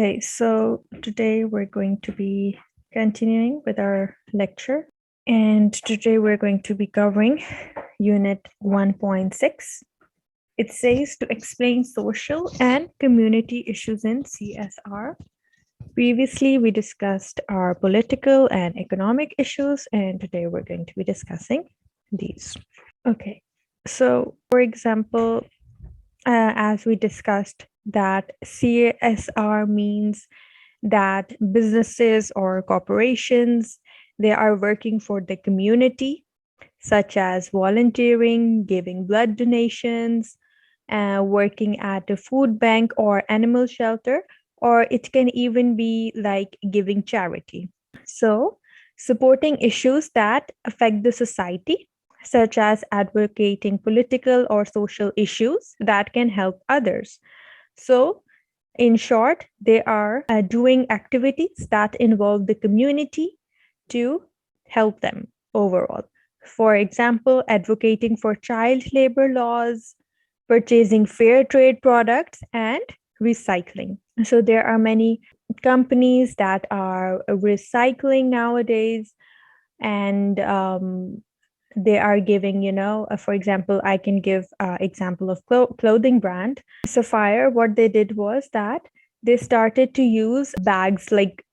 Okay, so today we're going to be continuing with our lecture. And today we're going to be covering Unit 1.6. It says to explain social and community issues in CSR. Previously, we discussed our political and economic issues, and today we're going to be discussing these. Okay, so for example, as we discussed, that CSR means that businesses or corporations, they are working for the community, such as volunteering, giving blood donations, working at a food bank or animal shelter, or it can even be like giving charity. So, supporting issues that affect the society, such as advocating political or social issues that can help others. So, in short, they are doing activities that involve the community to help them overall. For example, advocating for child labor laws, purchasing fair trade products, and recycling. So, there are many companies that are recycling nowadays, and they are giving, for example, I can give example of clothing brand Sapphire. What they did was that they started to use bags like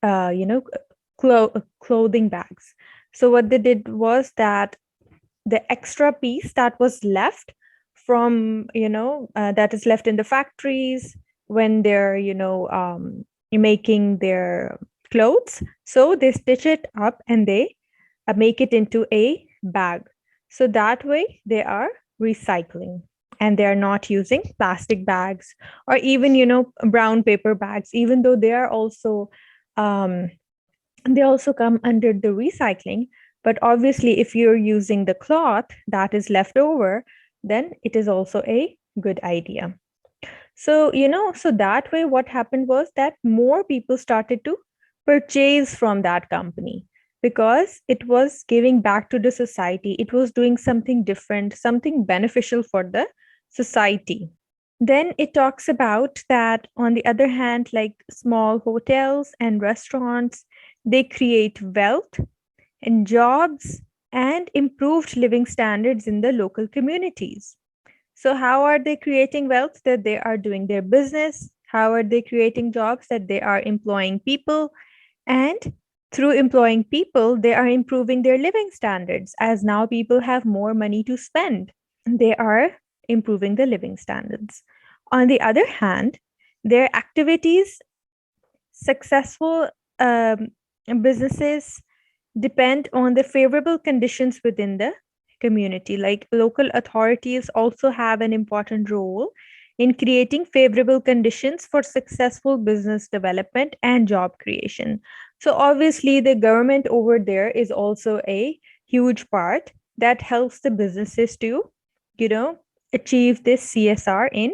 clothing bags. So what they did was that the extra piece that was left from that is left in the factories when they're making their clothes, so they stitch it up and they make it into a bag. So that way they are recycling and they are not using plastic bags or even, brown paper bags, even though they are also, they also come under the recycling. But obviously, if you're using the cloth that is left over, then it is also a good idea. So, so that way what happened was that more people started to purchase from that company because it was giving back to the society. It was doing something different, something beneficial for the society. Then it talks about that, on the other hand, like small hotels and restaurants, they create wealth and jobs and improved living standards in the local communities. So, how are they creating wealth? That they are doing their business. How are they creating jobs? That they are employing people. And through employing people, they are improving their living standards, as now people have more money to spend. They are improving the living standards. On the other hand, their activities, successful businesses depend on the favorable conditions within the community. Like local authorities also have an important role in creating favorable conditions for successful business development and job creation. So obviously the government over there is also a huge part that helps the businesses to, achieve this CSR in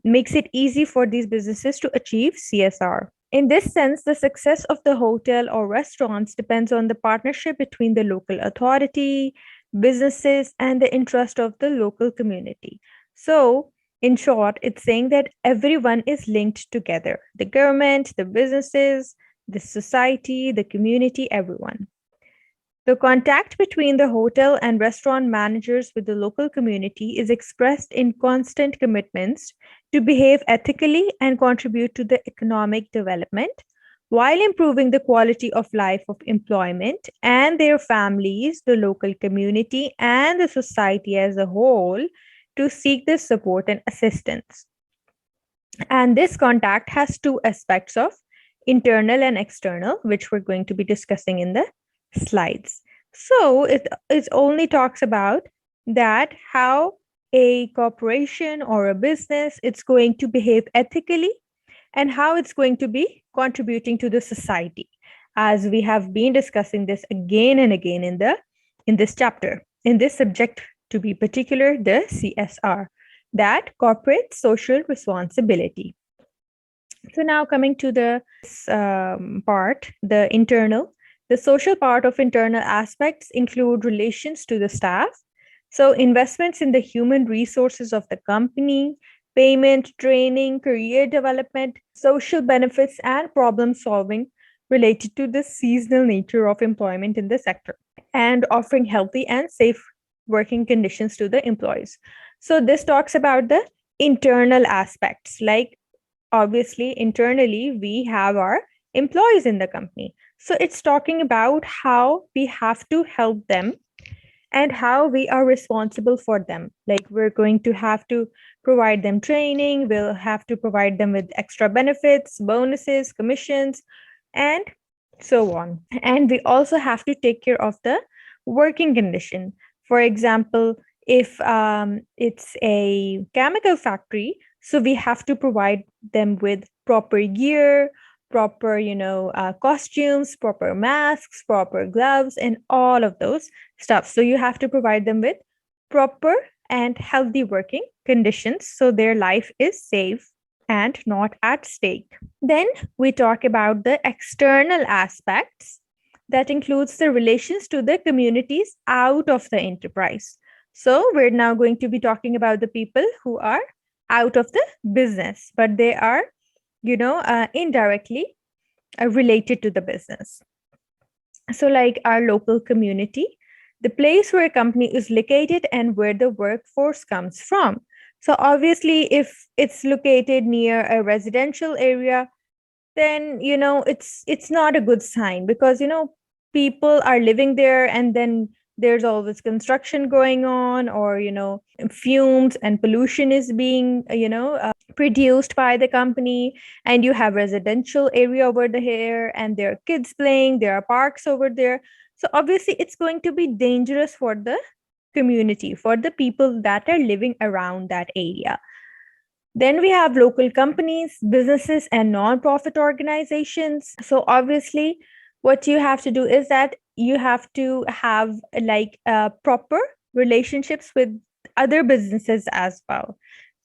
makes it easy for these businesses to achieve CSR. In this sense, the success of the hotel or restaurants depends on the partnership between the local authority, businesses, and the interest of the local community. So, in short, it's saying that everyone is linked together: the government, the businesses, the society, the community, everyone. The contact between the hotel and restaurant managers with the local community is expressed in constant commitments to behave ethically and contribute to the economic development while improving the quality of life of employment and their families, the local community, and the society as a whole to seek the support and assistance. And this contact has two aspects of internal and external, which we're going to be discussing in the slides. So it only talks about that how a corporation or a business it's going to behave ethically and how it's going to be contributing to the society, as we have been discussing this again and again in this chapter, in this subject to be particular, the CSR, that corporate social responsibility. So now coming to the part, the internal. The social part of internal aspects include relations to the staff. So investments in the human resources of the company, payment, training, career development, social benefits, and problem solving related to the seasonal nature of employment in the sector, and offering healthy and safe working conditions to the employees. So, this talks about the internal aspects, like obviously internally we have our employees in the company. So, it's talking about how we have to help them and how we are responsible for them. Like, we're going to have to provide them training, we'll have to provide them with extra benefits, bonuses, commissions, and so on. And we also have to take care of the working condition. For example, if it's a chemical factory, so we have to provide them with proper gear, proper costumes, proper masks, proper gloves, and all of those stuff. So you have to provide them with proper and healthy working conditions so their life is safe and not at stake. Then we talk about the external aspects that includes the relations to the communities out of the enterprise. So we're now going to be talking about the people who are out of the business, but they are, indirectly related to the business. So, like our local community, the place where a company is located and where the workforce comes from. So, obviously, if it's located near a residential area, then it's not a good sign, because people are living there, and then there's always construction going on, or fumes and pollution is being produced by the company, and you have residential area over here, and there are kids playing, there are parks over there. So obviously it's going to be dangerous for the community, for the people that are living around that area. Then we have local companies, businesses, and non-profit organizations. So obviously, what you have to do is that you have to have like proper relationships with other businesses as well,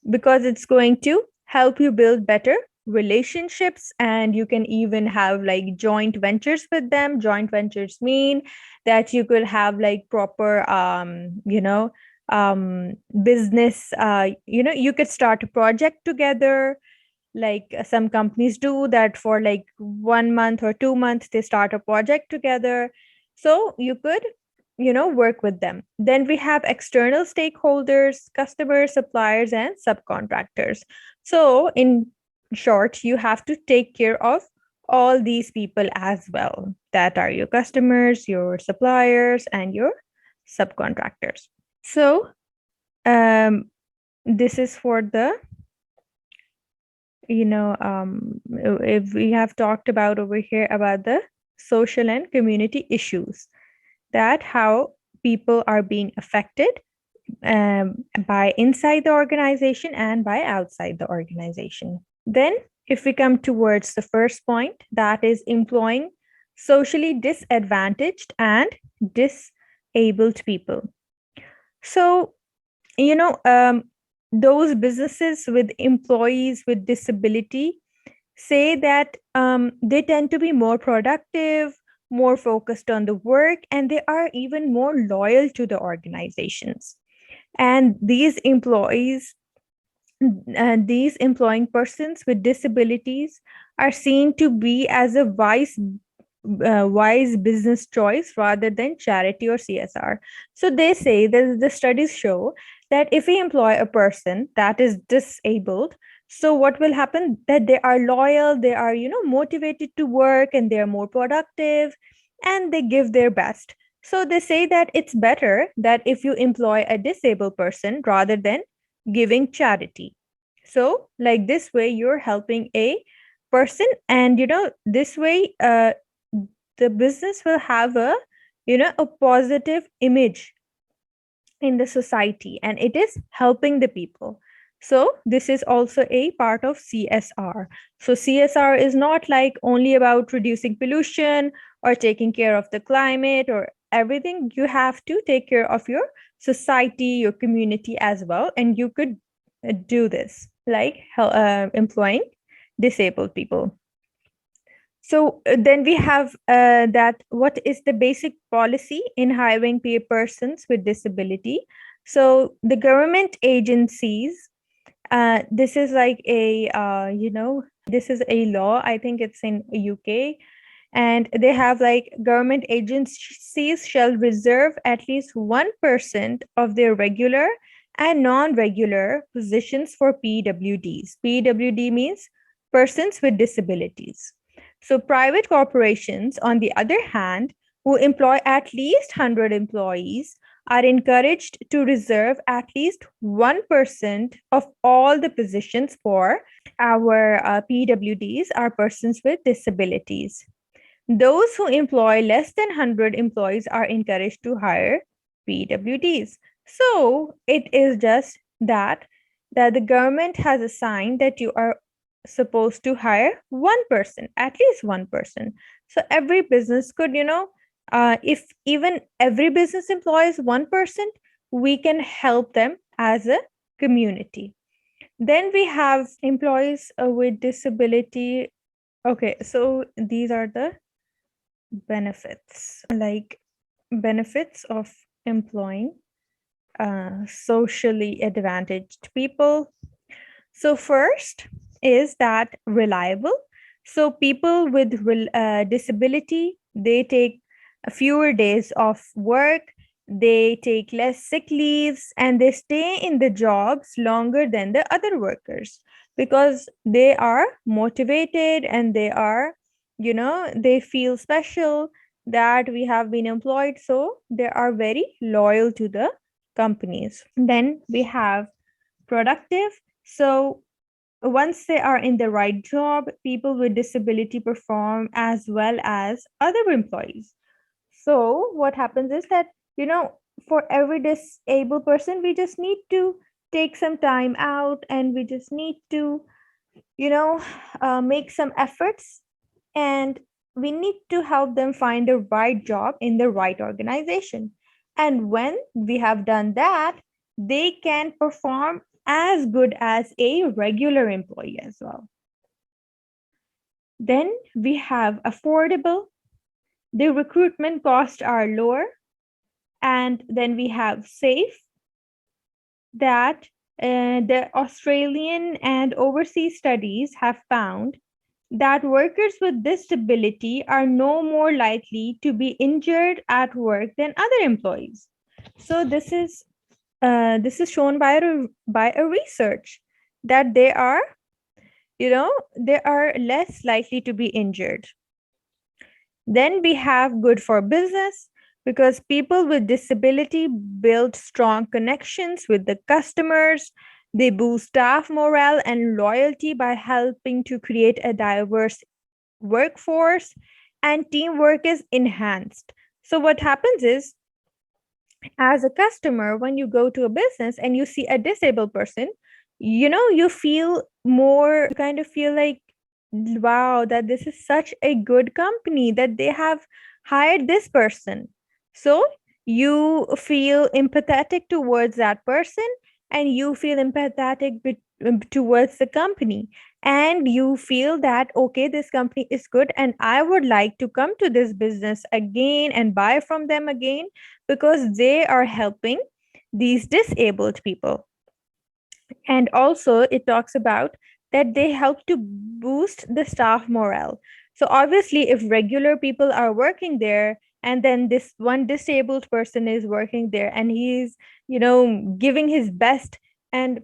because it's going to help you build better relationships, and you can even have like joint ventures with them. Joint ventures mean that you could have like proper business, you could start a project together, like some companies do that for like 1 month or 2 months, they start a project together. So you could work with them. Then we have external stakeholders, customers, suppliers, and subcontractors. So in short, you have to take care of all these people as well, that are your customers, your suppliers, and your subcontractors. So this is for the if we have talked about over here about the social and community issues, that how people are being affected by inside the organization and by outside the organization. Then if we come towards the first point, that is employing socially disadvantaged and disabled people. So those businesses with employees with disability say that they tend to be more productive, more focused on the work, and they are even more loyal to the organizations. And these employing persons with disabilities are seen to be as a wise business choice rather than charity or CSR. So they say that the studies show that if we employ a person that is disabled, so what will happen, that they are loyal, they are motivated to work, and they are more productive, and they give their best. So they say that it's better that if you employ a disabled person rather than giving charity. So like this way you're helping a person, and this way the business will have a positive image in the society, and it is helping the people. So this is also a part of CSR. So CSR is not like only about reducing pollution or taking care of the climate or everything. You have to take care of your society, your community as well, and you could do this like employing disabled people. So then we have that what is the basic policy in hiring persons with disability. So the government agencies This is like a, this is a law. I think it's in UK, and they have like government agencies shall reserve at least 1% of their regular and non-regular positions for PWDs. PWD means persons with disabilities. So private corporations, on the other hand, who employ at least 100 employees, are encouraged to reserve at least 1% of all the positions for our PWDs, are persons with disabilities. Those who employ less than 100 employees are encouraged to hire PWDs. So it is just that the government has assigned that you are supposed to hire one person, at least one person. So every business could, if even every business employs one person, we can help them as a community. Then we have employees with disability. Okay, so these are the benefits, like benefits of employing socially advantaged people. So first is that reliable. So people with disability, they take fewer days of work, they take less sick leaves, and they stay in the jobs longer than the other workers because they are motivated and they are, they feel special that we have been employed. So they are very loyal to the companies. Then we have productive. So once they are in the right job, people with disability perform as well as other employees. So what happens is that, for every disabled person, we just need to take some time out and we just need to, make some efforts, and we need to help them find the right job in the right organization. And when we have done that, they can perform as good as a regular employee as well. Then we have affordable. The recruitment costs are lower. And then we have safe, that the Australian and overseas studies have found that workers with disability are no more likely to be injured at work than other employees. So this is shown by a research that they are less likely to be injured. Then we have good for business, because people with disability build strong connections with the customers. They boost staff morale and loyalty by helping to create a diverse workforce, and teamwork is enhanced. So what happens is, as a customer, when you go to a business and you see a disabled person, you feel more, you kind of feel like, wow, that this is such a good company that they have hired this person. So you feel empathetic towards that person, and you feel empathetic towards the company, and you feel that, okay, this company is good and I would like to come to this business again and buy from them again, because they are helping these disabled people. And also it talks about that they help to boost the staff morale. So obviously, if regular people are working there, and then this one disabled person is working there, and he's, giving his best, and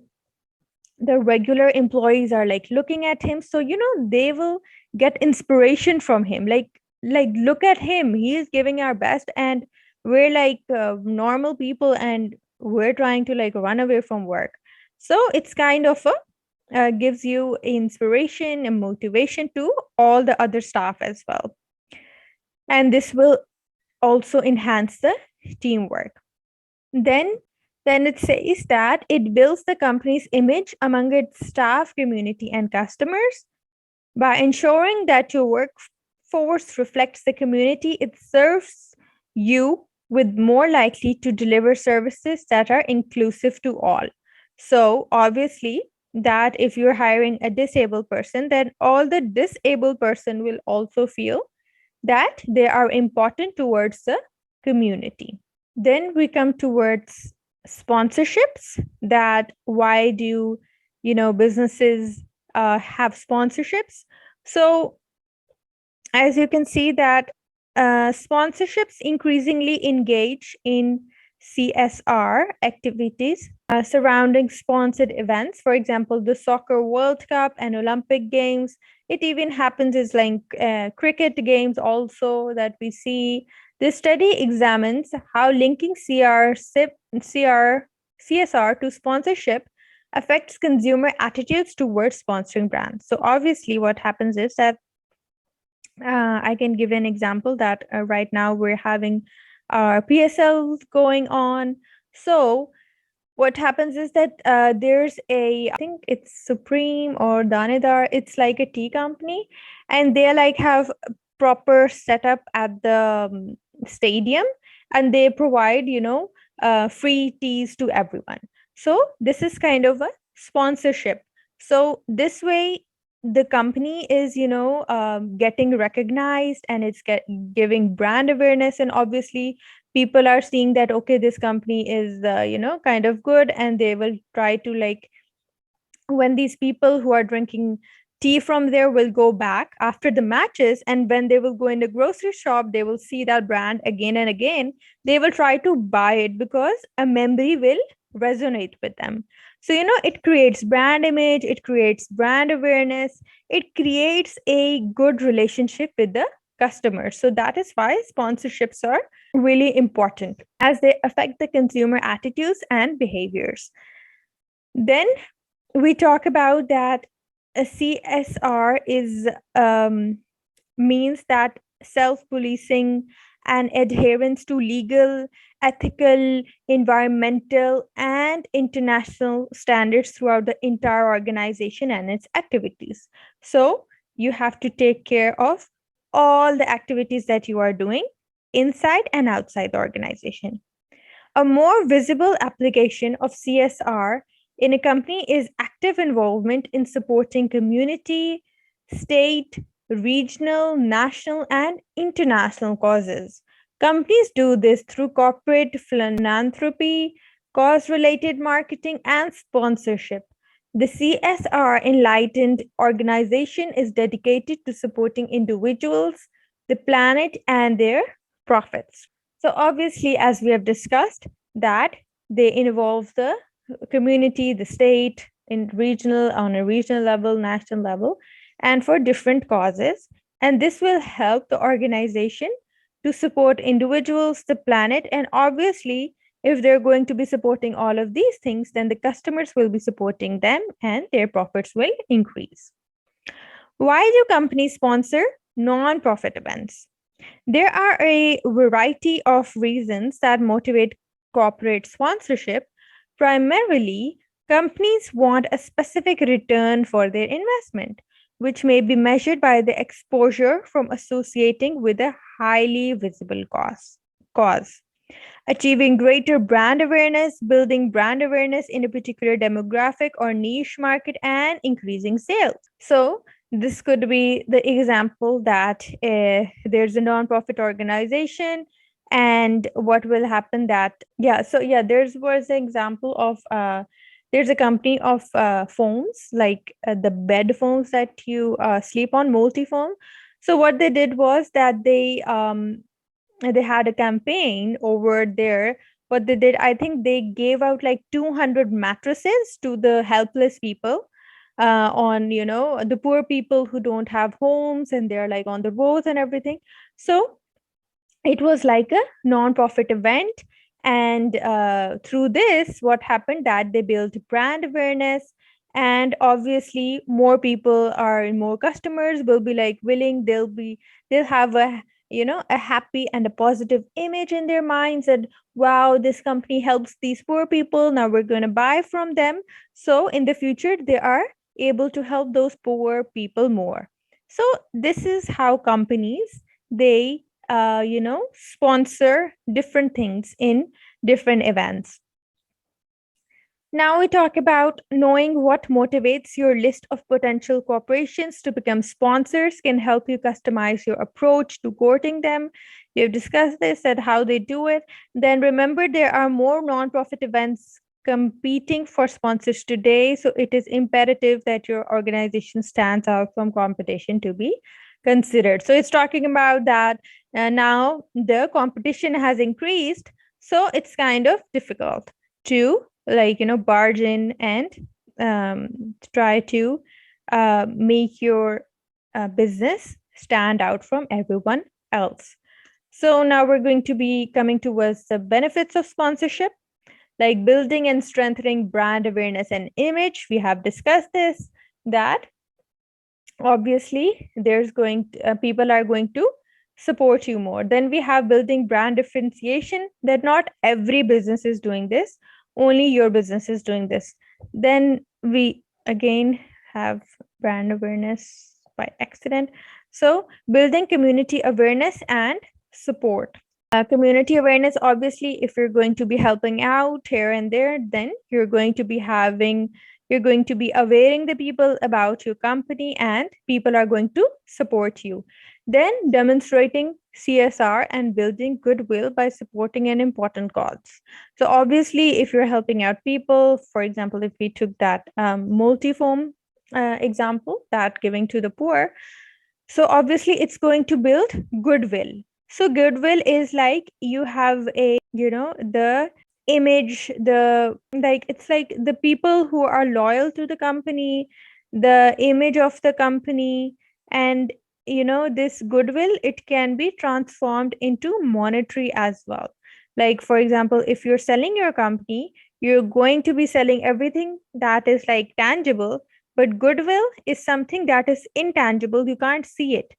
the regular employees are like looking at him, so they will get inspiration from him, like look at him, he is giving our best, and we're like normal people, and we're trying to like run away from work. So it's kind of a gives you inspiration and motivation to all the other staff as well, and this will also enhance the teamwork. Then then it says that it builds the company's image among its staff, community, and customers. By ensuring that your workforce reflects the community, it serves you with more likely to deliver services that are inclusive to all. So obviously, that if you're hiring a disabled person, then all the disabled person will also feel that they are important towards the community. Then we come towards sponsorships, that why do businesses have sponsorships. So as you can see that sponsorships increasingly engage in CSR activities surrounding sponsored events. For example, the Soccer World Cup and Olympic Games. It even happens is like cricket games also that we see. This study examines how linking CSR to sponsorship affects consumer attitudes towards sponsoring brands. So obviously, what happens is that I can give an example that right now we're having our PSL going on. So what happens is that there's I think it's Supreme or Danidar, it's like a tea company, and they like have a proper setup at the stadium, and they provide, free teas to everyone. So this is kind of a sponsorship. So this way, the company is, getting recognized, and it's giving brand awareness, and obviously people are seeing that okay, this company is kind of good, and they will try to like, when these people who are drinking tea from there will go back after the matches, and when they will go in the grocery shop, they will see that brand again and again. They will try to buy it because a memory will resonate with them. So it creates brand image, it creates brand awareness, it creates a good relationship with the customers. So that is why sponsorships are really important, as they affect the consumer attitudes and behaviors. Then we talk about that a CSR is means that self-policing and adherence to legal, ethical, environmental, and international standards throughout the entire organization and its activities. So you have to take care of all the activities that you are doing inside and outside the organization. A more visible application of CSR in a company is active involvement in supporting community, state, regional, national, and international causes. Companies do this through corporate philanthropy, cause related marketing, and sponsorship. The CSR Enlightened organization is dedicated to supporting individuals, the planet, and their profits. So obviously, as we have discussed, that they involve the community, the state, in regional on a regional level, national level, and for different causes. And this will help the organization to support individuals, the planet, and obviously, if they're going to be supporting all of these things, then the customers will be supporting them and their profits will increase. Why do companies sponsor non-profit events? There are a variety of reasons that motivate corporate sponsorship. Primarily, companies want a specific return for their investment, which may be measured by the exposure from associating with a highly visible cause. Achieving greater brand awareness, building brand awareness in a particular demographic or niche market, and increasing sales. So, this could be the example that there's a nonprofit organization, and what will happen that, yeah, so yeah, there's was an example of there's a company of phones, like the bed phones that you sleep on, multi-phone. So what they did was that they had a campaign over there. What they did, I think they gave out like 200 mattresses to the helpless people, on the poor people who don't have homes, and they're like on the roads and everything. So it was like a non-profit event, and through this, what happened that they built brand awareness, and obviously more people are, more customers will be like willing, they'll have a a happy and a positive image in their minds, and wow, this company helps these poor people, now we're going to buy from them. So in the future, they are able to help those poor people more. So this is how companies, they sponsor different things in different events. Now we talk about knowing what motivates your list of potential corporations to become sponsors can help you customize your approach to courting them. We have discussed this and how they do it. Then remember, there are more nonprofit events competing for sponsors today, so it is imperative that your organization stands out from competition to be considered. So it's talking about that now the competition has increased, so it's kind of difficult to barge in and try to make your business stand out from everyone else. So now we're going to be coming towards the benefits of sponsorship, like building and strengthening brand awareness and image. We have discussed this, that obviously people are going to support you more. Then we have building brand differentiation, that not every business is doing this, only your business is doing this. Then we again have brand awareness by accident. So building community awareness and support. Community awareness, obviously, if you're going to be helping out here and there, then you're going to be awareing the people about your company, and people are going to support you. Then demonstrating CSR and building goodwill by supporting an important cause. So obviously, if you're helping out people, for example, if we took that multi-foam example, that giving to the poor, so obviously it's going to build goodwill. So goodwill is like you have the image, it's like the people who are loyal to the company, the image of the company, and this goodwill, it can be transformed into monetary as well. Like for example, if you're selling your company, you're going to be selling everything that is like tangible, but goodwill is something that is intangible. You can't see it,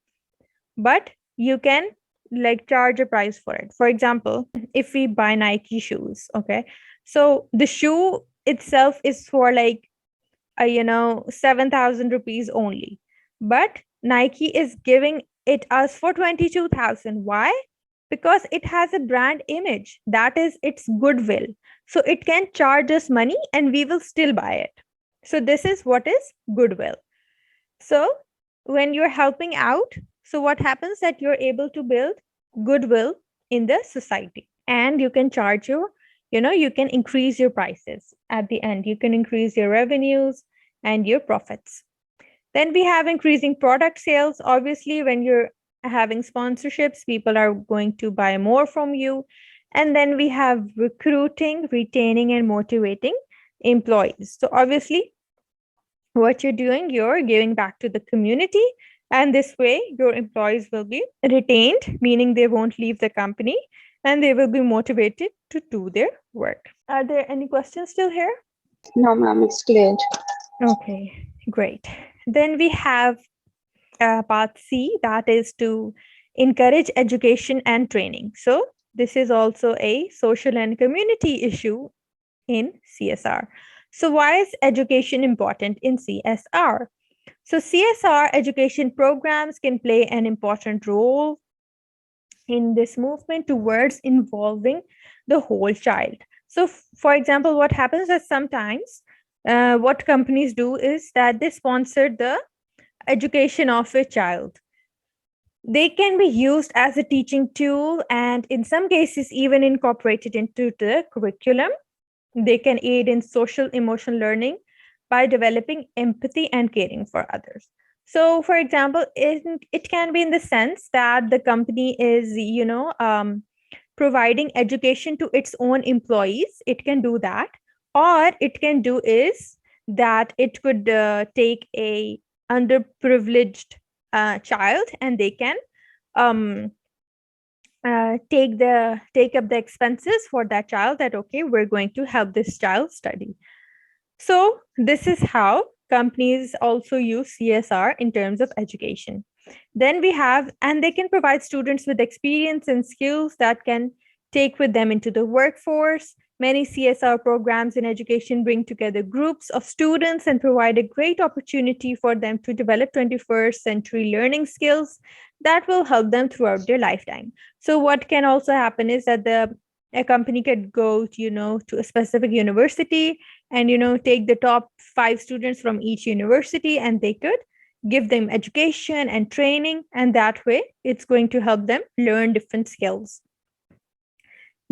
but you can like charge a price for it. For example, if we buy Nike shoes, okay, so the shoe itself is for like 7,000 rupees only, but Nike is giving it us for 22,000. Why? Because it has a brand image, that is its goodwill, so it can charge us money and we will still buy it. So this is what is goodwill. So when you're helping out, so what happens that you're able to build goodwill in the society, and you can charge you can increase your prices at the end, you can increase your revenues and your profits. Then we have increasing product sales. Obviously, when you're having sponsorships, people are going to buy more from you. And then we have recruiting, retaining, and motivating employees. So obviously, what you're doing, you're giving back to the community, and this way your employees will be retained, meaning they won't leave the company, and they will be motivated to do their work. Are there any questions still here? No, ma'am, it's clear. Okay, great. Then we have part C, that is to encourage education and training. So this is also a social and community issue in CSR. So why is education important in CSR? So CSR education programs can play an important role in this movement towards involving the whole child. So for example, what happens is sometimes what companies do is that they sponsor the education of a child. They can be used as a teaching tool, and in some cases even incorporated into the curriculum. They can aid in social emotional learning by developing empathy and caring for others. So for example, it can be in the sense that the company is providing education to its own employees. It can do that, or it can do is that it could take a underprivileged child, and they can take up the expenses for that child, that okay, we're going to help this child study. So this is how companies also use CSR in terms of education. Then we have, and they can provide students with experience and skills that can take with them into the workforce. Many CSR programs in education bring together groups of students and provide a great opportunity for them to develop 21st century learning skills that will help them throughout their lifetime. So what can also happen is that a company could go to a specific university and take the top 5 students from each university, and they could give them education and training, and that way it's going to help them learn different skills.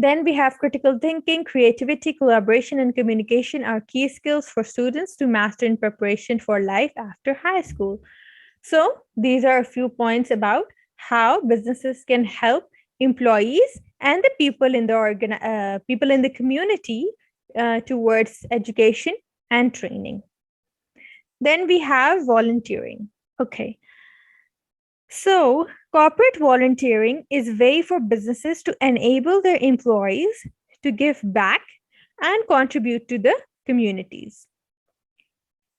Then we have critical thinking, creativity, collaboration, and communication are key skills for students to master in preparation for life after high school. So, these are a few points about how businesses can help employees and the people in the people in the community towards education and training. Then we have volunteering. Okay, so, corporate volunteering is a way for businesses to enable their employees to give back and contribute to the communities.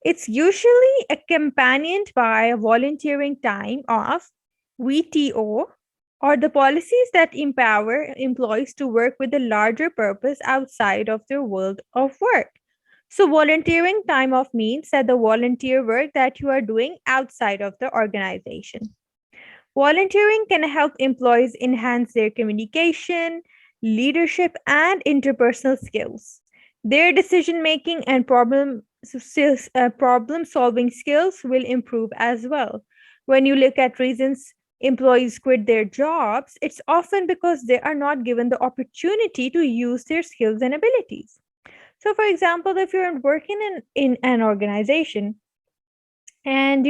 It's usually accompanied by a volunteering time of VTO or the policies that empower employees to work with a larger purpose outside of their world of work. So, volunteering time off means that the volunteer work that you are doing outside of the organization. Volunteering can help employees enhance their communication, leadership, and interpersonal skills. Their decision making and problem solving skills will improve as well. When you look at reasons employees quit their jobs, it's often because they are not given the opportunity to use their skills and abilities. So, for example, if you're working in an organization and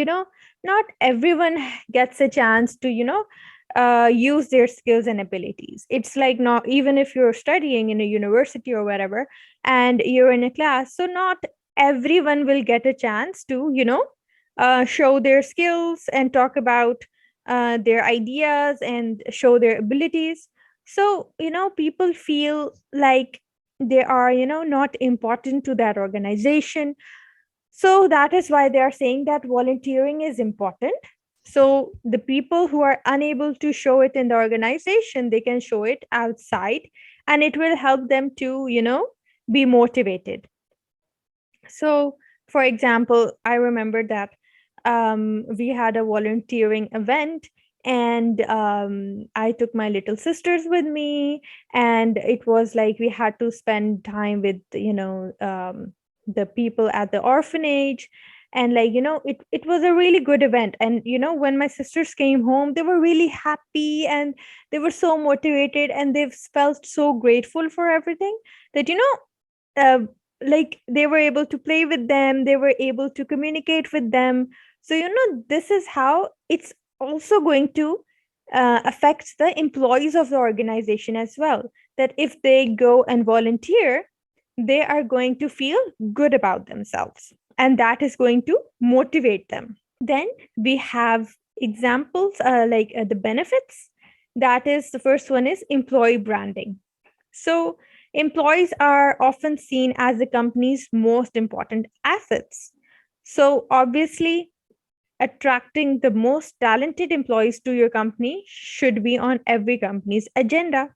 not everyone gets a chance to use their skills and abilities. It's like, not even if you're studying in a university or whatever and you're in a class, so not everyone will get a chance to show their skills and talk about their ideas and show their abilities. So people feel like they are not important to that organization, so that is why they are saying that volunteering is important. So the people who are unable to show it in the organization, they can show it outside and it will help them to, be motivated. So, for example, I remember that we had a volunteering event and I took my little sisters with me, and it was like we had to spend time with the people at the orphanage. And like it was a really good event, and when my sisters came home, they were really happy and they were so motivated and they felt so grateful for everything that uh, like they were able to play with them, they were able to communicate with them. So this is how it's also going to affect the employees of the organization as well, that if they go and volunteer, they are going to feel good about themselves and that is going to motivate them. Then we have examples, the benefits. That is, the first one is employee branding. So, employees are often seen as the company's most important assets. So, obviously, attracting the most talented employees to your company should be on every company's agenda.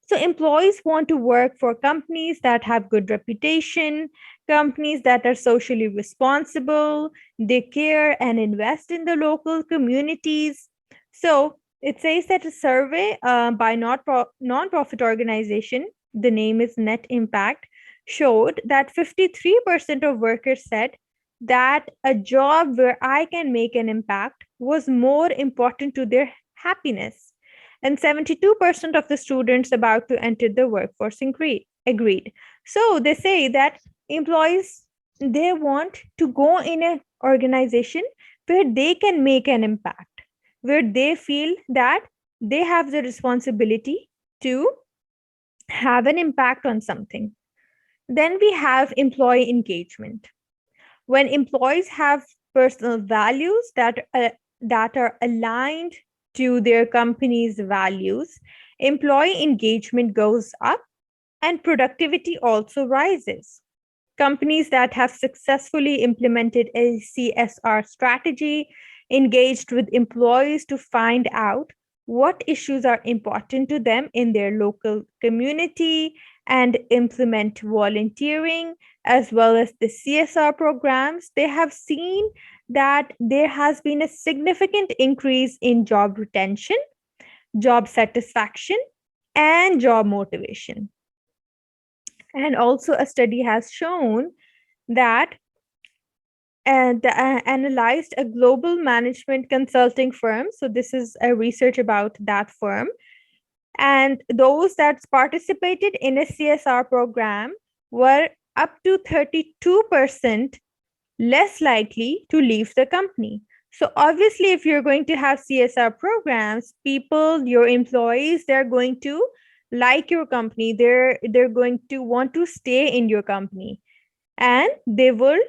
So, employees want to work for companies that have good reputation, companies that are socially responsible, they care and invest in the local communities. So, it says that a survey by non-profit organization, the name is Net Impact, showed that 53% of workers said that a job where I can make an impact was more important to their happiness, and 72% of the students about to enter the workforce agreed. So they say that employees, they want to go in an organization where they can make an impact, where they feel that they have the responsibility to have an impact on something. Then we have employee engagement. When employees have personal values that are aligned to their company's values, employee engagement goes up and productivity also rises. Companies that have successfully implemented a CSR strategy, engaged with employees to find out what issues are important to them in their local community, and implement volunteering as well as the CSR programs, they have seen that there has been a significant increase in job retention, job satisfaction, and job motivation. And also, a study has shown that analyzed a global management consulting firm. So, this is a research about that firm. And those that participated in a CSR program were up to 32% less likely to leave the company. So obviously, if you're going to have CSR programs, people, your employees, they're going to like your company. They're going to want to stay in your company, and they would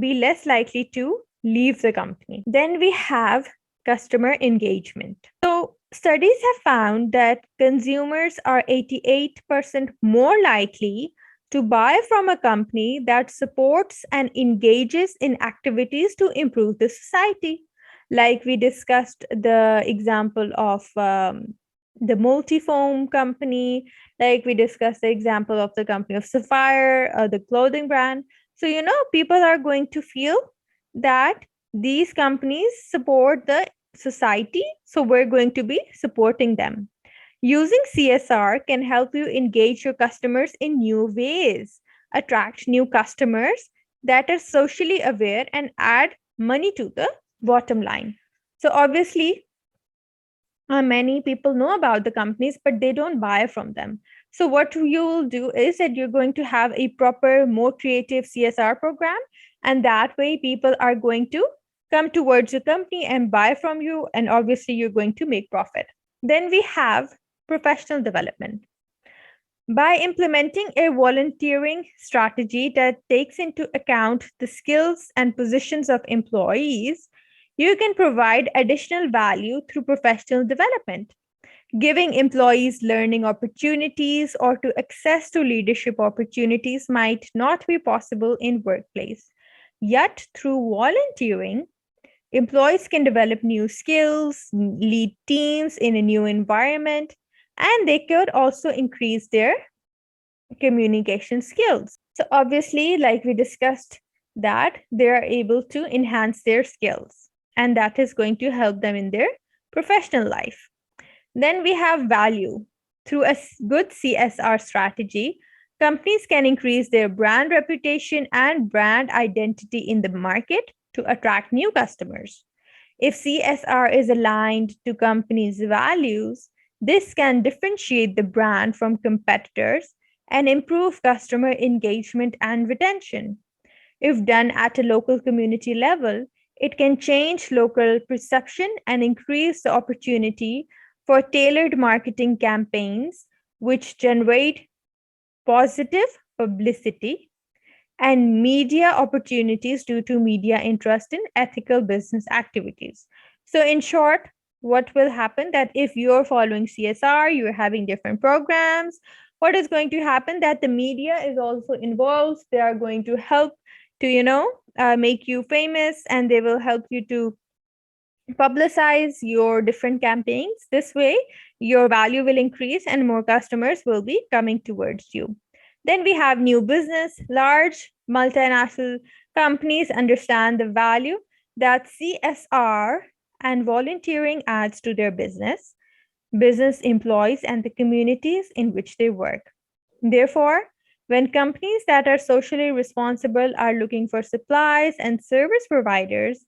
be less likely to leave the company. Then we have customer engagement. So studies have found that consumers are 88% more likely to buy from a company that supports and engages in activities to improve the society. Like we discussed the example of the multifoam company, like we discussed the example of the company of Sapphire, the clothing brand. So, people are going to feel that these companies support the society, so we're going to be supporting them. Using CSR can help you engage your customers in new ways, attract new customers that are socially aware, and add money to the bottom line. So, obviously, many people know about the companies, but they don't buy from them. So, what you will do is that you're going to have a proper, more creative CSR program, and that way people are going to come towards your company and buy from you, and obviously, you're going to make profit. Then we have professional development. By implementing a volunteering strategy that takes into account the skills and positions of employees, you can provide additional value through professional development, giving employees learning opportunities or to access to leadership opportunities might not be possible in workplace. Yet through volunteering, employees can develop new skills, lead teams in a new environment, and they could also increase their communication skills. So, obviously, like we discussed, that they are able to enhance their skills, and that is going to help them in their professional life. Then we have value. Through a good CSR strategy, companies can increase their brand reputation and brand identity in the market to attract new customers. If CSR is aligned to companies' values, this can differentiate the brand from competitors and improve customer engagement and retention. If done at a local community level, it can change local perception and increase the opportunity for tailored marketing campaigns, which generate positive publicity and media opportunities due to media interest in ethical business activities. So, in short, what will happen that if you're following CSR, you're having different programs, what is going to happen that the media is also involved. They are going to help to, make you famous, and they will help you to publicize your different campaigns. This way, your value will increase and more customers will be coming towards you. Then we have new business. Large multinational companies understand the value that CSR and volunteering adds to their business employees, and the communities in which they work. Therefore, when companies that are socially responsible are looking for supplies and service providers,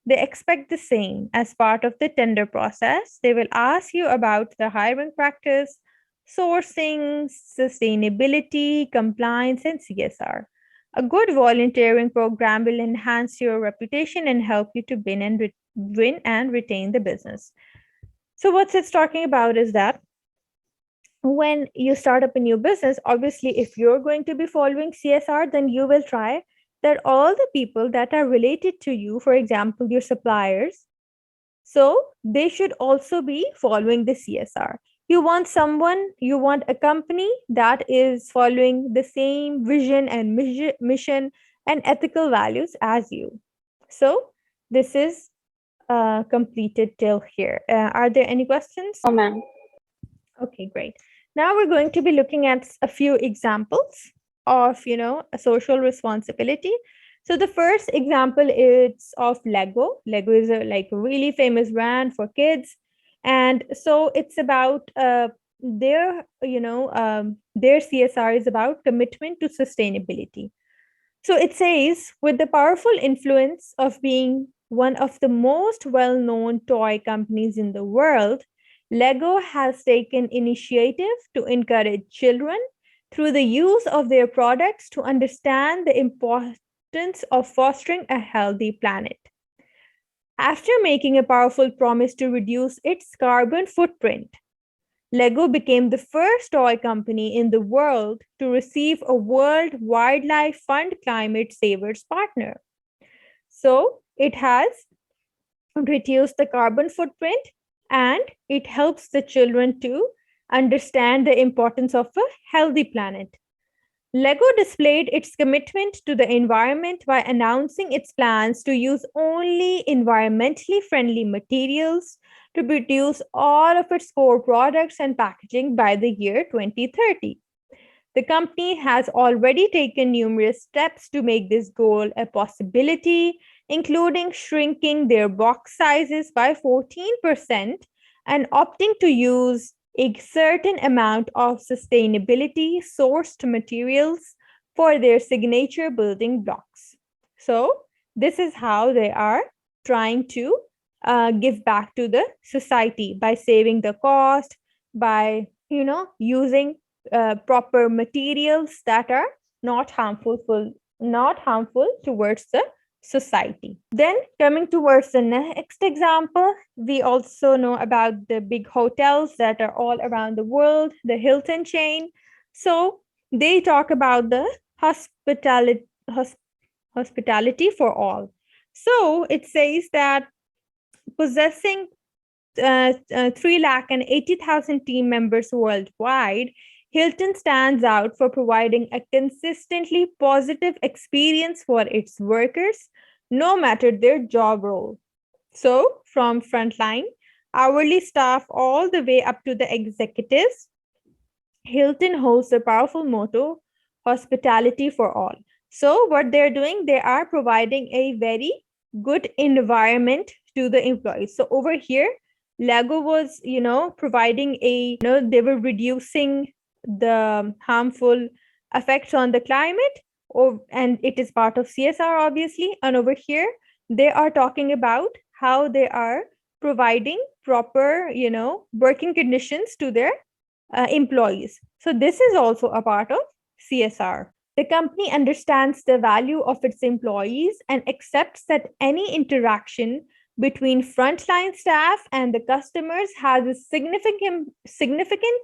they expect the same as part of the tender process. They will ask you about the hiring practice, sourcing, sustainability, compliance, and CSR. A good volunteering program will enhance your reputation and help you to win and retain the business. So, what it's talking about is that when you start up a new business, obviously, if you're going to be following CSR, then you will try that all the people that are related to you, for example, your suppliers, so they should also be following the CSR. You want a company that is following the same vision and mission and ethical values as you. So, this is completed till here. Are there any questions? No, ma'am. Okay, great. Now we're going to be looking at a few examples of, a social responsibility. So the first example is of Lego. Lego is a like a really famous brand for kids, and so it's about their CSR is about commitment to sustainability. So it says, with the powerful influence of being one of the most well known toy companies in the world, Lego has taken initiative to encourage children through the use of their products to understand the importance of fostering a healthy planet. After making a powerful promise to reduce its carbon footprint, Lego became the first toy company in the world to receive a World Wildlife Fund Climate Savers Partner. So it has reduced the carbon footprint and it helps the children to understand the importance of a healthy planet. Lego displayed its commitment to the environment by announcing its plans to use only environmentally friendly materials to produce all of its core products and packaging by the year 2030. The company has already taken numerous steps to make this goal a possibility, including shrinking their box sizes by 14% and opting to use a certain amount of sustainability sourced materials for their signature building blocks. So, this is how they are trying to give back to the society by saving the cost, by using proper materials that are not harmful towards the society. Then coming towards the next example, we also know about the big hotels that are all around the world, the Hilton chain. So they talk about the hospitality for all. So it says that possessing 380,000 team members worldwide, Hilton stands out for providing a consistently positive experience for its workers, no matter their job role. So, from frontline, hourly staff, all the way up to the executives, Hilton holds the powerful motto hospitality for all. So, what they're doing, they are providing a very good environment to the employees. So, over here, Lego was, providing they were reducing the harmful effects on the climate, and it is part of CSR, obviously. And over here, they are talking about how they are providing proper, working conditions to their employees. So, this is also a part of CSR. The company understands the value of its employees and accepts that any interaction between frontline staff and the customers has a significant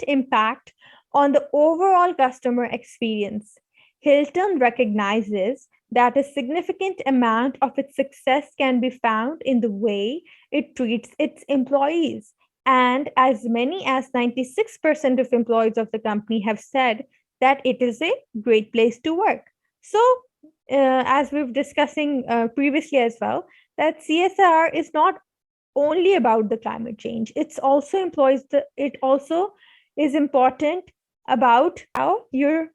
impact on the overall customer experience. Hilton recognizes that a significant amount of its success can be found in the way it treats its employees. And as many as 96% of employees of the company have said that it is a great place to work. So, as we've discussing previously as well, that CSR is not only about the climate change. It also is important about how you're,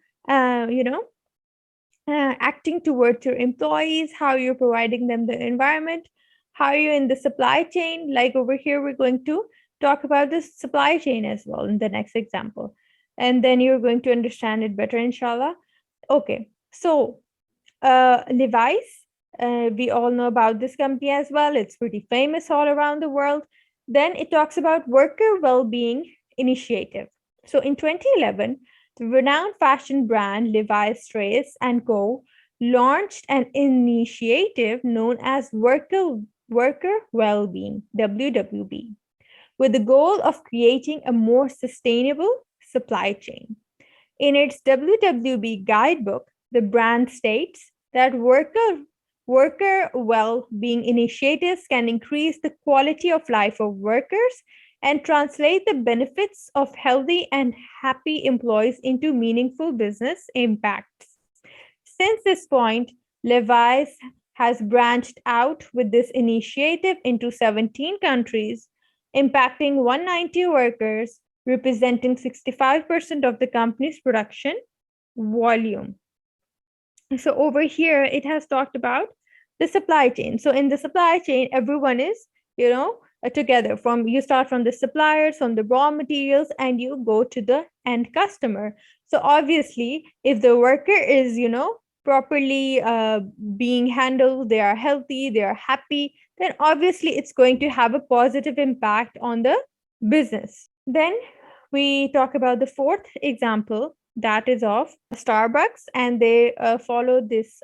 acting towards your employees, how you're providing them the environment, how you're in the supply chain. Like over here, we're going to talk about the supply chain as well in the next example. And then you're going to understand it better, inshallah. Okay, so Levi's, we all know about this company as well. It's pretty famous all around the world. Then it talks about worker well-being initiative. So in 2011, the renowned fashion brand Levi's Strauss and Co. launched an initiative known as Worker Well-being, WWB, with the goal of creating a more sustainable supply chain. In its WWB guidebook, the brand states that worker well-being initiatives can increase the quality of life of workers and translate the benefits of healthy and happy employees into meaningful business impacts. Since this point, Levi's has branched out with this initiative into 17 countries, impacting 190 workers, representing 65% of the company's production volume. So over here, it has talked about the supply chain. So in the supply chain, everyone is, together. You start from the suppliers, from the raw materials, and you go to the end customer. So obviously, if the worker is, properly being handled, they are healthy, they are happy, then obviously it's going to have a positive impact on the business. Then we talk about the fourth example, that is of Starbucks, and they follow this,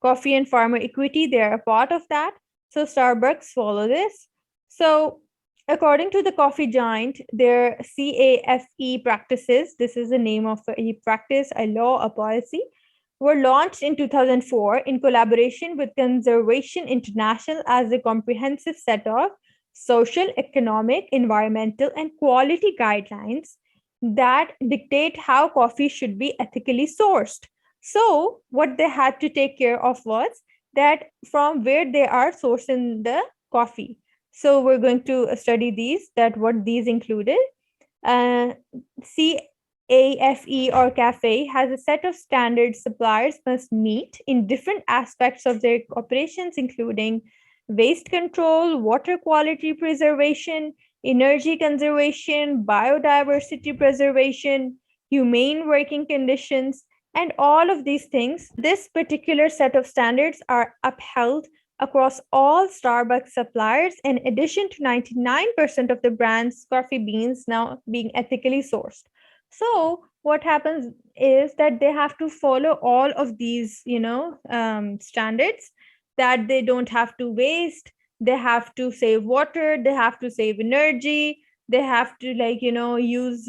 coffee and farmer equity. They are a part of that. So Starbucks follow this. So according to the coffee giant, their CAFE practices, this is the name of a practice, a law, a policy, were launched in 2004 in collaboration with Conservation International as a comprehensive set of social, economic, environmental, and quality guidelines that dictate how coffee should be ethically sourced. So, what they had to take care of was that from where they are sourcing the coffee. So, we're going to study these, that what these included. Uh, CAFE or CAFE has a set of standards suppliers must meet in different aspects of their operations, including waste control, water quality preservation, energy conservation, biodiversity preservation, humane working conditions, and all of these things. This particular set of standards are upheld across all Starbucks suppliers, in addition to 99% of the brand's coffee beans now being ethically sourced. So, what happens is that they have to follow all of these, standards, that they don't have to waste, they have to save water, they have to save energy, they have to, use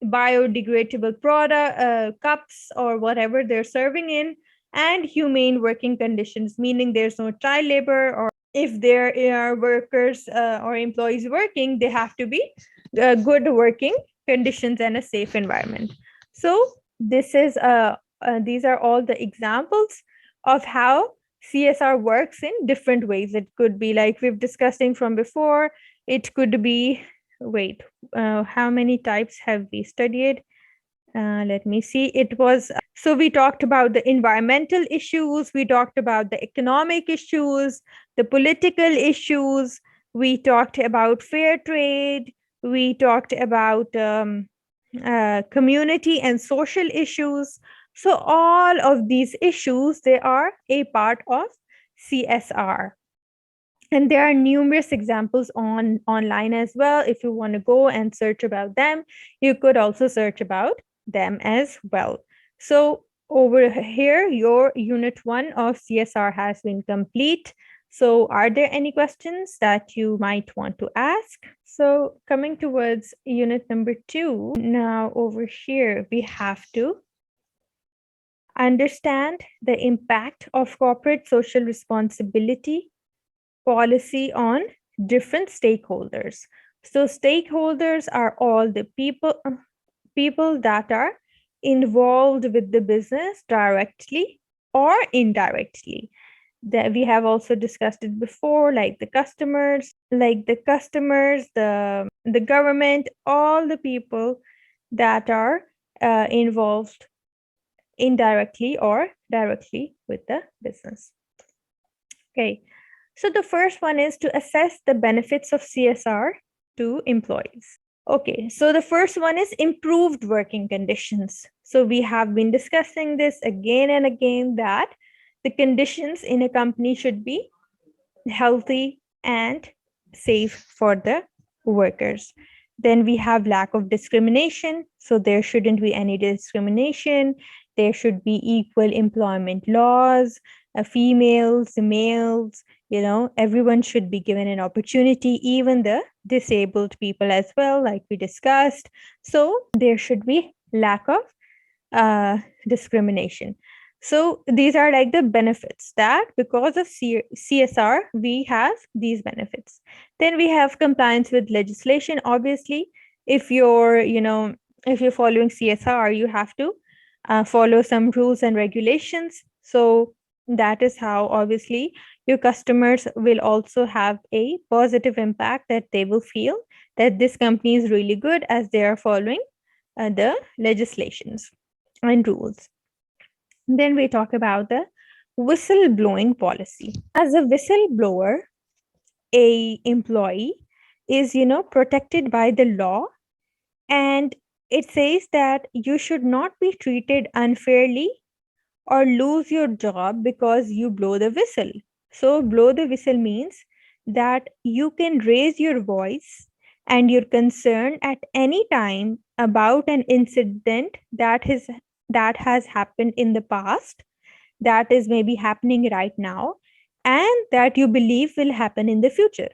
biodegradable product cups or whatever they're serving in, and humane working conditions, meaning there's no child labor, or if there are workers or employees working, they have to be good working conditions and a safe environment. So this is these are all the examples of how CSR works in different ways. It could be like we've discussing from before. It could be, wait, how many types have we studied? Let me see. It was, so we talked about the environmental issues, we talked about the economic issues, the political issues, we talked about fair trade, we talked about community and social issues. So all of these issues, they are a part of CSR. And there are numerous examples online as well. If you want to go and search about them, you could also search about them as well. So over here, your unit 1 of CSR has been complete. So are there any questions that you might want to ask? So coming towards unit number 2, now over here, we have to understand the impact of corporate social responsibility policy on different stakeholders. So stakeholders are all the people that are involved with the business directly or indirectly. That we have also discussed it before, like the customers, the government, all the people that are involved indirectly or directly with the business. Okay, so the first one is to assess the benefits of CSR to employees. Okay, so the first one is improved working conditions. So we have been discussing this again and again, that the conditions in a company should be healthy and safe for the workers. Then we have lack of discrimination. So there shouldn't be any discrimination. There should be equal employment laws, females, males, everyone should be given an opportunity, even the disabled people as well, like we discussed. So there should be lack of discrimination. So these are like the benefits, that because of CSR, we have these benefits. Then we have compliance with legislation. Obviously, if you're following CSR, you have to follow some rules and regulations. So that is how obviously your customers will also have a positive impact, that they will feel that this company is really good as they are following the legislations and rules. Then we talk about the whistleblowing policy. As a whistleblower, a employee is, protected by the law, and it says that you should not be treated unfairly or lose your job because you blow the whistle. So blow the whistle means that you can raise your voice and you're concerned at any time about an incident that has happened in the past, that is maybe happening right now, and that you believe will happen in the future.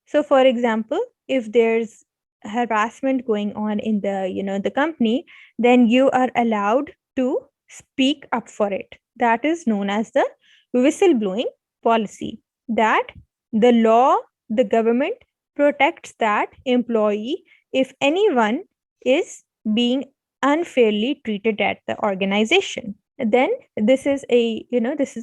So for example, if there's harassment going on in the company, then you are allowed to speak up for it. That is known as the whistleblowing policy. That the law, the government protects that employee if anyone is being unfairly treated at the organization. Then this is a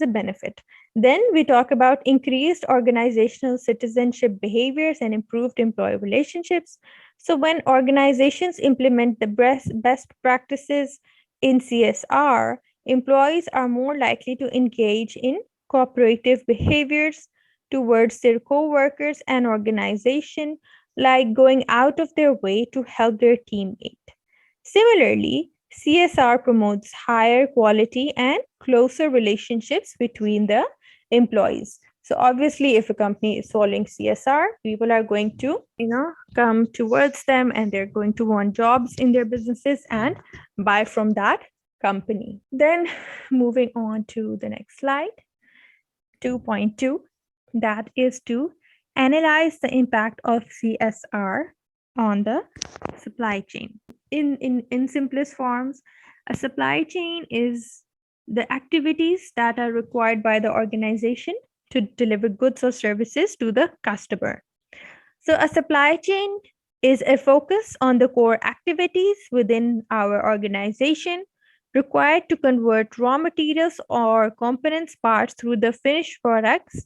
benefit. Then we talk about increased organizational citizenship behaviors and improved employee relationships. So, when organizations implement the best practices in CSR, employees are more likely to engage in cooperative behaviors towards their co-workers and organization, like going out of their way to help their teammate. Similarly, CSR promotes higher quality and closer relationships between the employees. So obviously, if a company is following CSR, people are going to, come towards them, and they're going to want jobs in their businesses and buy from that company. Then moving on to the next slide, 2.2, that is to analyze the impact of CSR on the supply chain. In simplest forms, a supply chain is the activities that are required by the organization to deliver goods or services to the customer. So a supply chain is a focus on the core activities within our organization required to convert raw materials or components parts through to finished products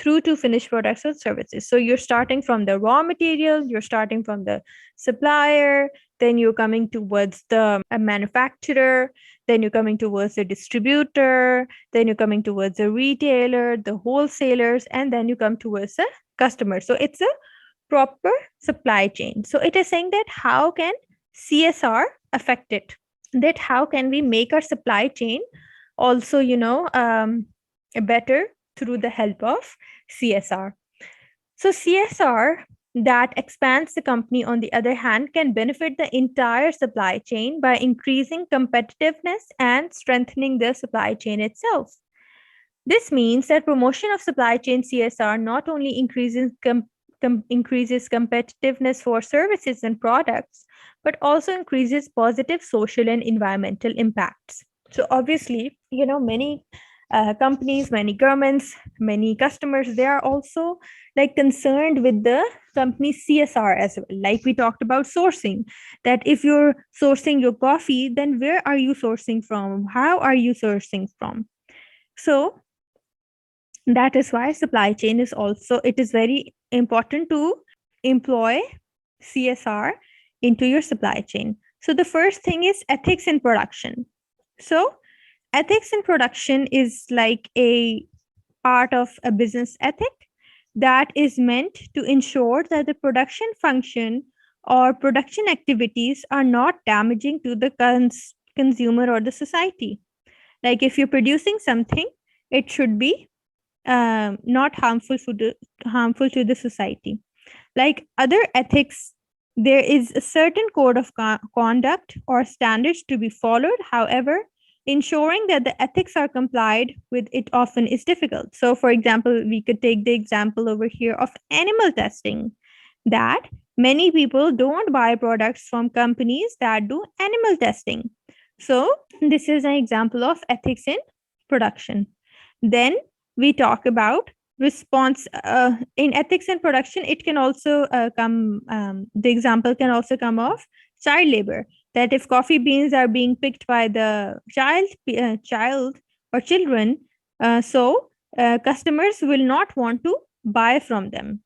or services. So you're starting from the raw material, you're starting from the supplier, then you're coming towards the manufacturer, then you're coming towards the distributor, then you're coming towards the retailer, the wholesalers, and then you come towards the customer. So it's a proper supply chain. So it is saying that how can CSR affect it? That how can we make our supply chain also, better through the help of CSR. So CSR that expands the company, on the other hand, can benefit the entire supply chain by increasing competitiveness and strengthening the supply chain itself. This means that promotion of supply chain CSR not only increases competitiveness for services and products, but also increases positive social and environmental impacts. So obviously, many companies, many governments, many customers, they are also like concerned with the company's CSR as well. Like we talked about sourcing, that if you're sourcing your coffee, then where are you sourcing from? How are you sourcing from? So that is why supply chain is also, it is very important to employ CSR into your supply chain. So the first thing is ethics in production. So ethics in production is like a part of a business ethic that is meant to ensure that the production function or production activities are not damaging to the consumer or the society. Like if you're producing something, it should be not harmful to the society. Like other ethics, there is a certain code of conduct or standards to be followed. However, ensuring that the ethics are complied with it often is difficult. So, for example, we could take the example over here of animal testing, that many people don't buy products from companies that do animal testing. So, this is an example of ethics in production. Then we talk about response in ethics and production. It can also come the example can also come of child labor, that if coffee beans are being picked by the child or children, customers will not want to buy from them.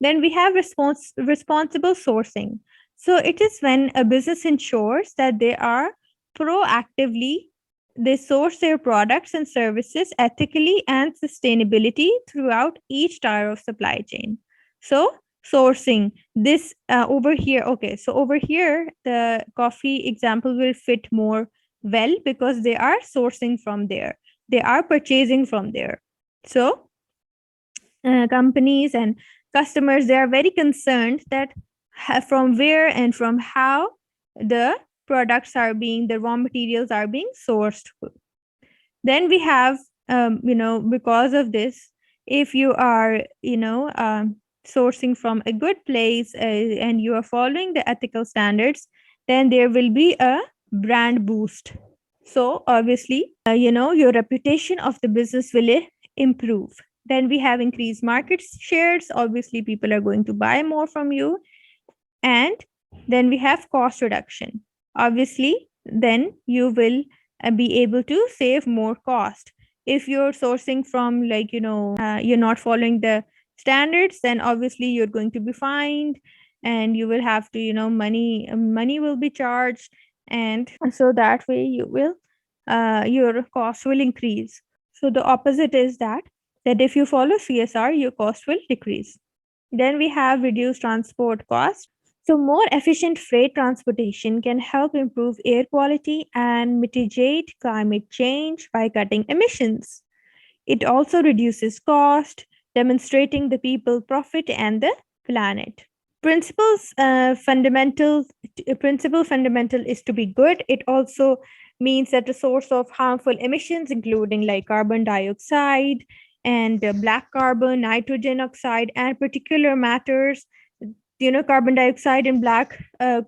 Then we have responsible sourcing. So it is when a business ensures that they source their products and services ethically and sustainability throughout each tier of supply chain. So sourcing this over here. Okay, so over here, the coffee example will fit more well because they are sourcing from there. They are purchasing from there. So companies and customers, they are very concerned that from where and from how the products are being, the raw materials are being sourced. Then we have, because of this, if you are, sourcing from a good place, and you are following the ethical standards, then there will be a brand boost. So obviously, your reputation of the business will improve. Then we have increased market shares. Obviously, people are going to buy more from you. And then we have cost reduction. Obviously, then you will be able to save more cost. If you're sourcing from, like, you're not following the standards, then obviously you're going to be fined, and you will have to, money will be charged. And so that way you will, your cost will increase. So the opposite is that if you follow CSR, your cost will decrease. Then we have reduced transport cost. So, more efficient freight transportation can help improve air quality and mitigate climate change by cutting emissions. It also reduces cost, demonstrating the people profit and the planet. Principles fundamental Principle fundamental is to be good. It also means that the source of harmful emissions, including like carbon dioxide and black carbon, nitrogen oxide, and particular matters, carbon dioxide and black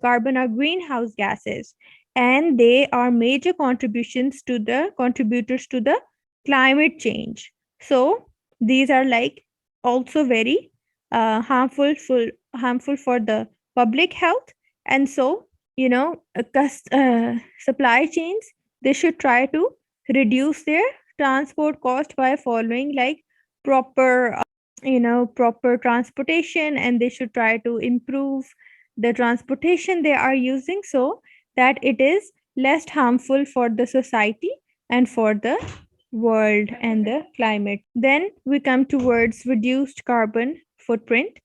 carbon are greenhouse gases, and they are major contributors to the climate change. So these are like also very harmful for the public health. And so, supply chains, they should try to reduce their transport cost by following like proper proper transportation, and they should try to improve the transportation they are using, so that it is less harmful for the society and for the world and the climate. Then we come towards reduced carbon footprint.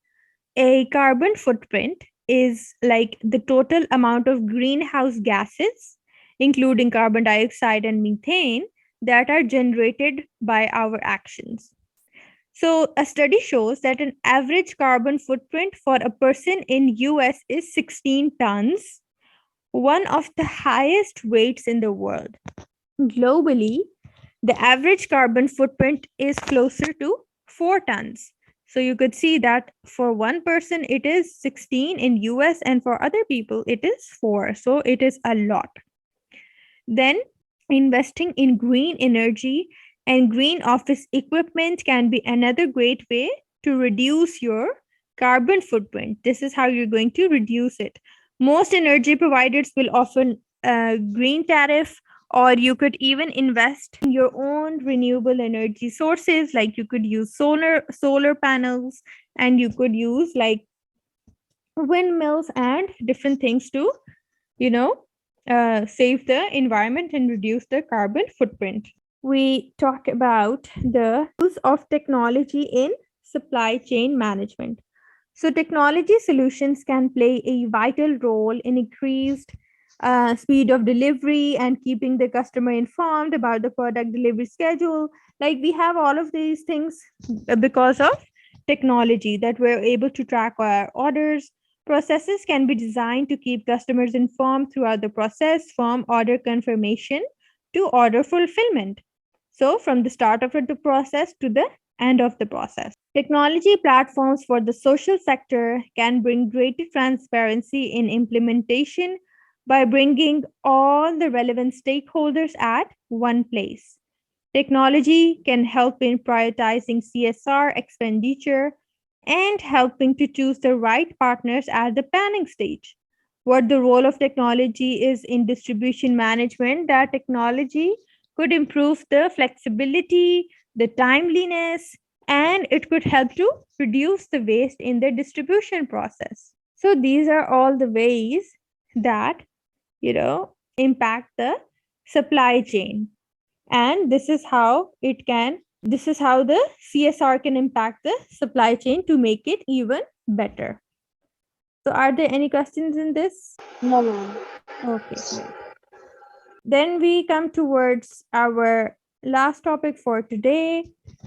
A carbon footprint is like the total amount of greenhouse gases, including carbon dioxide and methane, that are generated by our actions. So a study shows that an average carbon footprint for a person in US is 16 tons, one of the highest rates in the world. Globally, the average carbon footprint is closer to 4 tons. So you could see that for one person it is 16 in US, and for other people it is 4. So it is a lot. Then investing in green energy and green office equipment can be another great way to reduce your carbon footprint. This is how you're going to reduce it. Most energy providers will offer a green tariff, or you could even invest in your own renewable energy sources. Like you could use solar panels, and you could use like windmills and different things to, you know, save the environment and reduce the carbon footprint. We talk about the use of technology in supply chain management. So, technology solutions can play a vital role in increased speed of delivery and keeping the customer informed about the product delivery schedule. Like we have all of these things because of technology, that we're able to track our orders. Processes can be designed to keep customers informed throughout the process, from order confirmation to order fulfillment. So, from the start of the process to the end of the process. Technology platforms for the social sector can bring greater transparency in implementation by bringing all the relevant stakeholders at one place. Technology can help in prioritizing CSR expenditure and helping to choose the right partners at the planning stage. What the role of technology is in distribution management, that technology could improve the flexibility, the timeliness, and it could help to reduce the waste in the distribution process. So these are all the ways that, impact the supply chain. And this is how the CSR can impact the supply chain to make it even better. So are there any questions in this? No, ma'am. Okay, great. Then we come towards our last topic for today,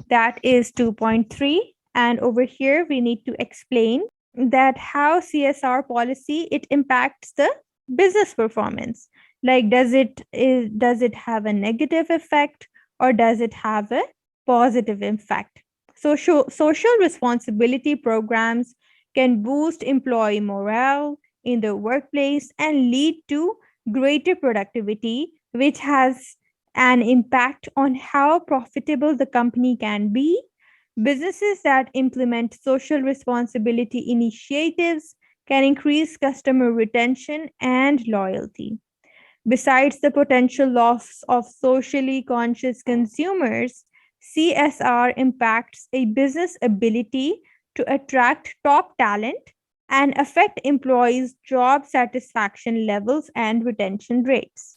that is 2.3, And over here, we need to explain that how CSR policy it impacts the business performance. Like, does it have a negative effect or does it have a positive impact? Social responsibility programs can boost employee morale in the workplace and lead to greater productivity, which has an impact on how profitable the company can be. Businesses that implement social responsibility initiatives can increase customer retention and loyalty. Besides the potential loss of socially conscious consumers, CSR impacts a business ability to attract top talent and affect employees' job satisfaction levels and retention rates.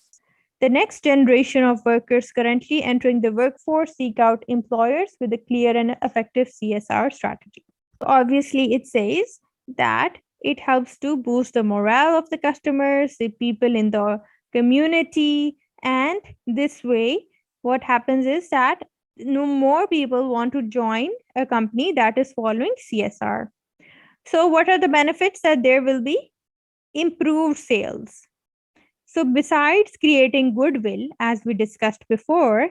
The next generation of workers currently entering the workforce seek out employers with a clear and effective CSR strategy. Obviously, it says that it helps to boost the morale of the customers, the people in the community, and this way, what happens is that no more people want to join a company that is following CSR. So, what are the benefits that there will be? Improved sales. So, besides creating goodwill, as we discussed before,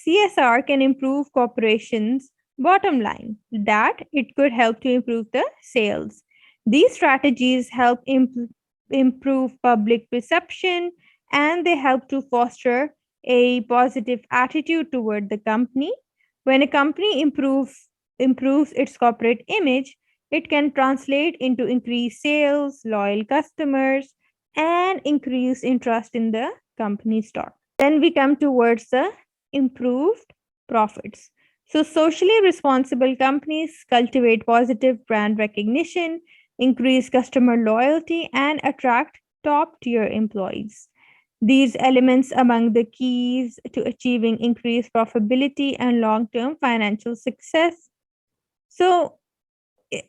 CSR can improve corporations' bottom line, that it could help to improve the sales. These strategies help improve public perception and they help to foster a positive attitude toward the company. When a company improves its corporate image, it can translate into increased sales, loyal customers, and increase interest in the company stock. Then we come towards the improved profits. So, socially responsible companies cultivate positive brand recognition, increase customer loyalty, and attract top tier employees. These elements among the keys to achieving increased profitability and long term financial success. So,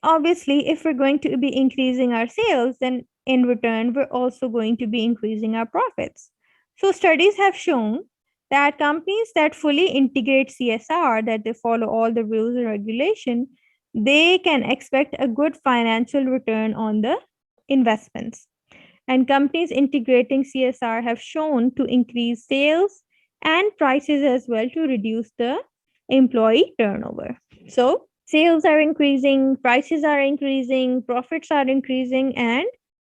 obviously, if we're going to be increasing our sales, then in return, we're also going to be increasing our profits. So, studies have shown that companies that fully integrate CSR, that they follow all the rules and regulation, they can expect a good financial return on the investments. And companies integrating CSR have shown to increase sales and prices as well to reduce the employee turnover. So, sales are increasing, prices are increasing, profits are increasing, and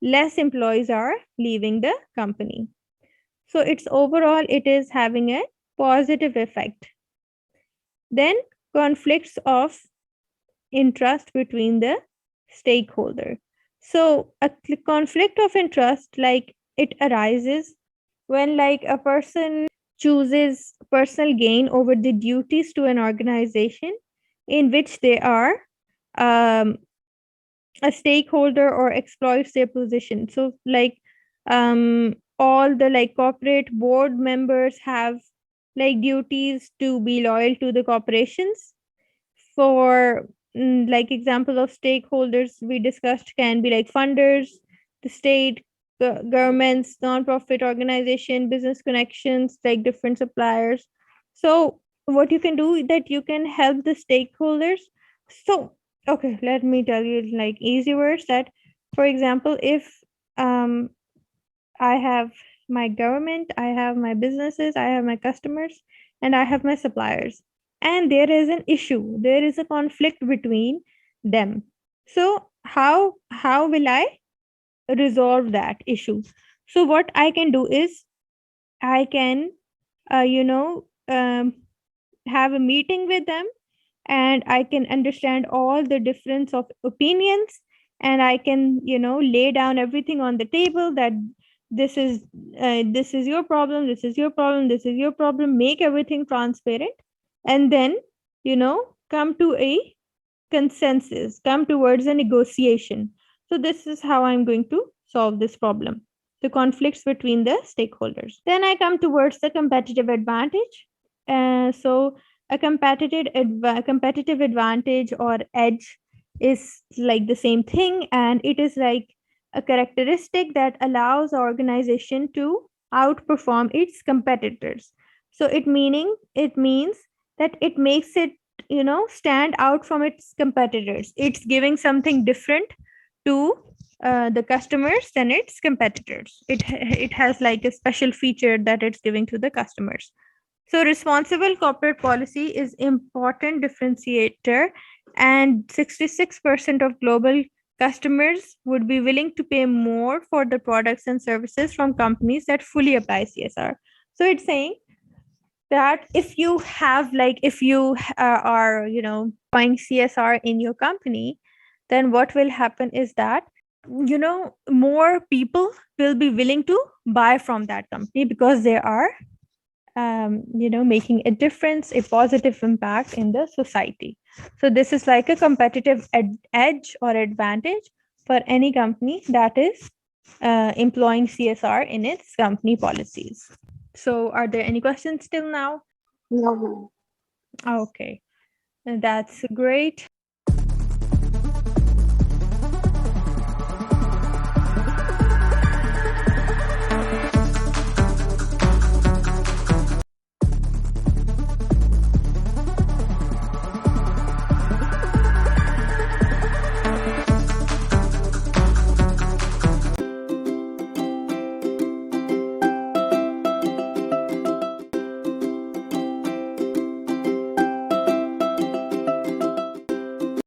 less employees are leaving the company. So, it's overall, it is having a positive effect. Then, conflicts of interest between the stakeholder. So a conflict of interest, like it arises when like a person chooses personal gain over the duties to an organization in which they are um, a stakeholder or exploits their position. So like all the like corporate board members have like duties to be loyal to the corporations. For like example of stakeholders we discussed can be like funders, the state, governments, non-profit organization, business connections, like different suppliers. So what you can do that you can help the stakeholders. So okay, let me tell you like easy words that, for example, if um I have my government, I have my businesses, I have my customers, and I have my suppliers. And there is an issue, there is a conflict between them. So how will I resolve that issue? So what I can do is I can uh, you know um, have a meeting with them and I can understand all the difference of opinions and I can, lay down everything on the table that this is your problem, this is your problem, this is your problem, make everything transparent, and then, come to a consensus, come towards a negotiation. So this is how I'm going to solve this problem, the conflicts between the stakeholders. Then I come towards the competitive advantage. So a competitive advantage or edge is like the same thing, and it is like a characteristic that allows organization to outperform its competitors. So it means that it makes it stand out from its competitors. It's giving something different to the customers than its competitors. It has like a special feature that it's giving to the customers. So responsible corporate policy is important differentiator, and 66% of global customers would be willing to pay more for the products and services from companies that fully apply CSR. So it's saying that if you have like if you are buying CSR in your company, then what will happen is that more people will be willing to buy from that company because they are making a difference, a positive impact in the society. So this is like a competitive edge or advantage for any company that is employing CSR in its company policies. So are there any questions till now? No, ma'am. Okay, that's great.